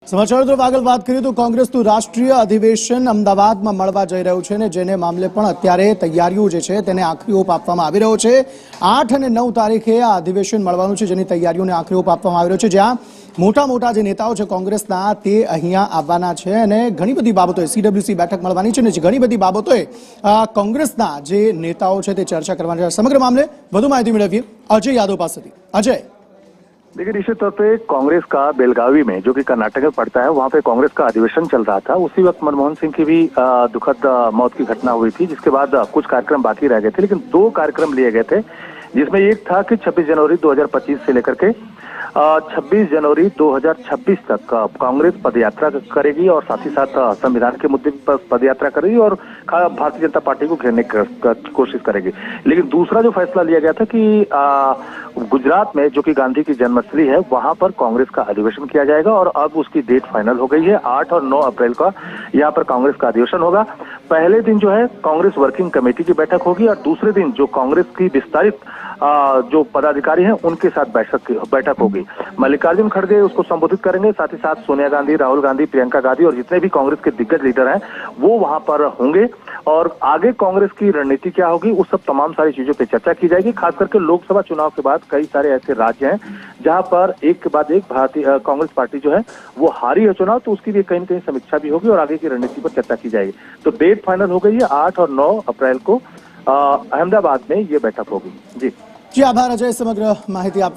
સમાચાર તરફ આગળ વાત કરીએ તો કોંગ્રેસનું રાષ્ટ્રીય અધિવેશન અમદાવાદમાં મળવા જઈ રહ્યું છે અને જેને મામલે પણ અત્યારે તૈયારીઓ જે છે તેને આખરી ઓપ આપવામાં આવી રહ્યો છે। 8 અને 9 તારીખે આ અધિવેશન મળવાનું છે, જેની તૈયારીઓને આખરી ઓપ આપવામાં આવી રહ્યો છે, જ્યાં મોટા જે નેતાઓ છે કોંગ્રેસના તે અહીંયા આવવાના છે અને ઘણી બધી બાબતોએ સીડબ્લ્યુસી બેઠક મળવાની છે અને ઘણી બધી બાબતોએ કોંગ્રેસના જે નેતાઓ છે તે ચર્ચા કરવાના છે। સમગ્ર મામલે વધુ માહિતી મેળવીએ अजय यादव पासेથી। अजय, देखिए, निश्चित तौर पे कांग्रेस का बेलगावी में, जो कि कर्नाटक में पड़ता है, वहां पे कांग्रेस का अधिवेशन चल रहा था। उसी वक्त मनमोहन सिंह की भी दुखद मौत की घटना हुई थी, जिसके बाद कुछ कार्यक्रम बाकी रह गए थे, लेकिन 2 कार्यक्रम लिए गए थे, जिसमें एक था कि 26 जनवरी 2025 से लेकर के 26 जनवरी 2026 तक कांग्रेस पदयात्रा करेगी और साथ ही साथ संविधान के मुद्दे पर पदयात्रा करेगी और भारतीय जनता पार्टी को घेरने की कोशिश करेगी। लेकिन दूसरा जो फैसला लिया गया था कि गुजरात में, जो कि गांधी की जन्मस्थली है, वहां पर कांग्रेस का अधिवेशन किया जाएगा और अब उसकी डेट फाइनल हो गई है। 8 और 9 अप्रैल का यहाँ पर कांग्रेस का अधिवेशन होगा। पहले दिन जो है कांग्रेस वर्किंग कमेटी की बैठक होगी और दूसरे दिन जो कांग्रेस की विस्तारित जो पदाधिकारी हैं उनके साथ बैठक होगी। मल्लिकार्जुन खड़गे उसको संबोधित करेंगे, साथ ही साथ सोनिया गांधी, राहुल गांधी, प्रियंका गांधी और जितने भी कांग्रेस के दिग्गज लीडर हैं वो वहां पर होंगे और आगे कांग्रेस की रणनीति क्या होगी उस सब तमाम सारी चीजों पर चर्चा की जाएगी। खास करके लोकसभा चुनाव के बाद कई सारे ऐसे राज्य हैं जहां पर एक के बाद एक भारतीय कांग्रेस पार्टी जो है वो हारी है चुनाव, तो उसकी भी कहीं न कहीं समीक्षा भी होगी और आगे की रणनीति पर चर्चा की जाएगी। तो डेट फाइनल हो गई है, 8 और 9 अप्रैल को अहमदाबाद में ये बैठक होगी। जी आभार अजय, समग्र माहिती आप